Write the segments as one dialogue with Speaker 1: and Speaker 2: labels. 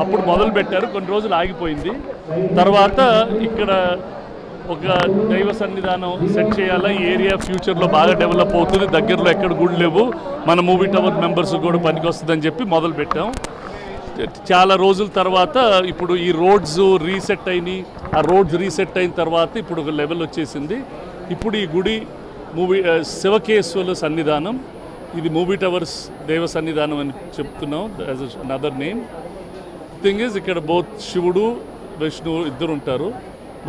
Speaker 1: అప్పుడు మొదలు పెట్టారు, కొన్ని రోజులు ఆగిపోయింది. తర్వాత ఇక్కడ ఒక దైవ సన్నిధానం సెట్ చేయాలా, ఈ ఏరియా ఫ్యూచర్లో బాగా డెవలప్ అవుతుంది, దగ్గరలో ఎక్కడ గుడి లేవు, మన మూవీ టవర్ మెంబర్స్ కూడా పనికి వస్తుందని చెప్పి మొదలు పెట్టాం. చాలా రోజుల తర్వాత ఇప్పుడు ఈ రోడ్స్ రీసెట్ అయినాయి. ఆ రోడ్స్ రీసెట్ అయిన తర్వాత ఇప్పుడు ఒక లెవెల్ వచ్చేసింది. ఇప్పుడు ఈ గుడి శివకేశ్వరుల సన్నిధానం, ఇది మూవీ టవర్స్ దేవ సన్నిధానం అని చెప్తున్నాం, as another name. Thing is ఇక్కడ బోత్ శివుడు విష్ణువు ఇద్దరు ఉంటారు.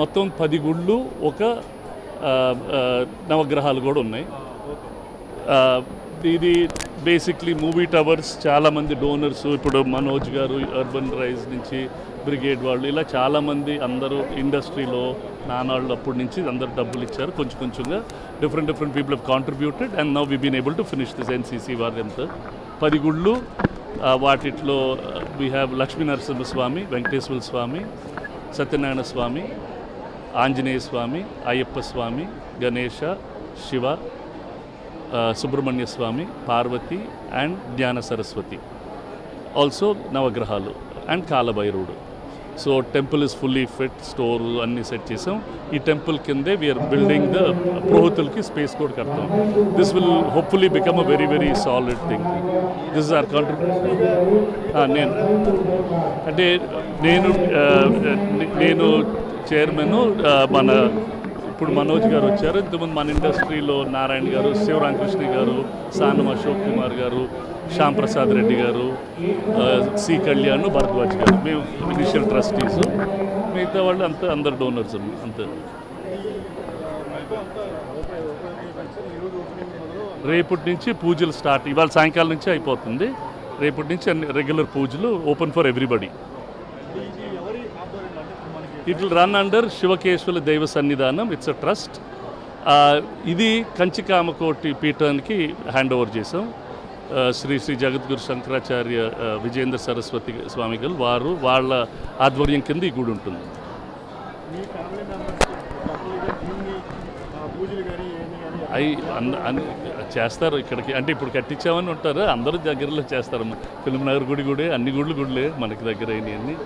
Speaker 1: మొత్తం 10 గుళ్ళు, ఒక నవగ్రహాలు కూడా ఉన్నాయి. ఇది బేసిక్లీ మూవీ టవర్స్ చాలామంది డోనర్స్, ఇప్పుడు మనోజ్ గారు అర్బన్ రైజ్ నుంచి, బ్రిగేడ్ వాళ్ళు, ఇలా చాలామంది అందరూ ఇండస్ట్రీలో నానాళ్ళు అప్పటి నుంచి అందరూ డబ్బులు ఇచ్చారు. కొంచెం కొంచెంగా different people have contributed and now we been able to finish this NCC వారంతా 10 గుళ్ళు. వాటిలో we have Lakshmi Narasimhaswamy, Venkateswara Swamy, Satyanarayana Swamy, Anjaneya Swamy, Ayyappa Swamy, Ganesha, Shiva, Subrahmanya Swamy, Parvati and Gnana Saraswati. Also నవగ్రహాలు అండ్ కాలభైరవుడు. So temple is fully fit, store అన్నీ సెట్ చేసాం. ఈ టెంపుల్ కిందే వీఆర్ బిల్డింగ్ ద పురోహితులకి స్పేస్ కూడా కడతాం. This will hopefully become a very very solid thing. This is our contribution. నేను చైర్మన్, మన ఇప్పుడు మనోజ్ గారు వచ్చారు. ఇంతకుముందు మన ఇండస్ట్రీలో నారాయణ గారు, శివరామకృష్ణ గారు, సానం అశోక్ కుమార్ గారు, శ్యామ్ ప్రసాద్ రెడ్డి గారు, సి కళ్యాణ్, భరద్వాజ్ గారు, మేము ఇనిషియల్ ట్రస్టీస్. మిగతా వాళ్ళు అందరు డోనర్స్ అంతే. రేపటి నుంచి పూజలు స్టార్ట్, ఇవాళ సాయంకాలం నుంచి అయిపోతుంది. రేపటి నుంచి అన్ని రెగ్యులర్ పూజలు open for everybody. It will run under Shivakeshwara దైవ సన్నిధానం. It's a trust. ఇది కంచికామకోటి పీఠానికి హ్యాండ్ ఓవర్ చేసాం. శ్రీ శ్రీ జగద్గురు శంకరాచార్య విజయేంద్ర సరస్వతి స్వామి గారు వాళ్ళ ఆధ్వర్యం కింద ఈ గుడి ఉంటుంది. చేస్తారు ఇక్కడికి, అంటే ఇప్పుడు కట్టించామని ఉంటారు, అందరూ దగ్గరలో చేస్తారు. ఫిల్మ్ నగర్ గుడి అన్ని గుడులే మనకి దగ్గర అయినాయి.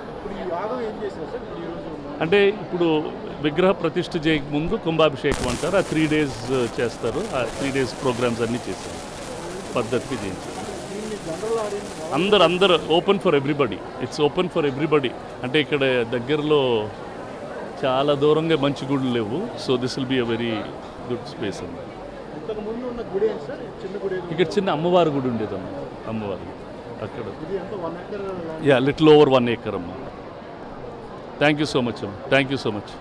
Speaker 1: అంటే ఇప్పుడు విగ్రహ ప్రతిష్ఠ చేయక ముందు కుంభాభిషేకం అంటారు, ఆ 3 days చేస్తారు. ఆ 3 days ప్రోగ్రామ్స్ అన్నీ చేస్తారు, పద్ధతికి చేయించారు. అందరు open for everybody. It's open for everybody. అంటే ఇక్కడ దగ్గరలో చాలా దూరంగా మంచి గుడులు లేవు. So this will be a very good space అండి. ఇక్కడ చిన్న అమ్మవారి గుడి ఉండేదమ్మా, అమ్మవారి అక్కడ. లిటిల్ ఓవర్ 1 acre అమ్మా. థ్యాంక్ యూ సో మచ్ అమ్మా, థ్యాంక్ యూ సో మచ్.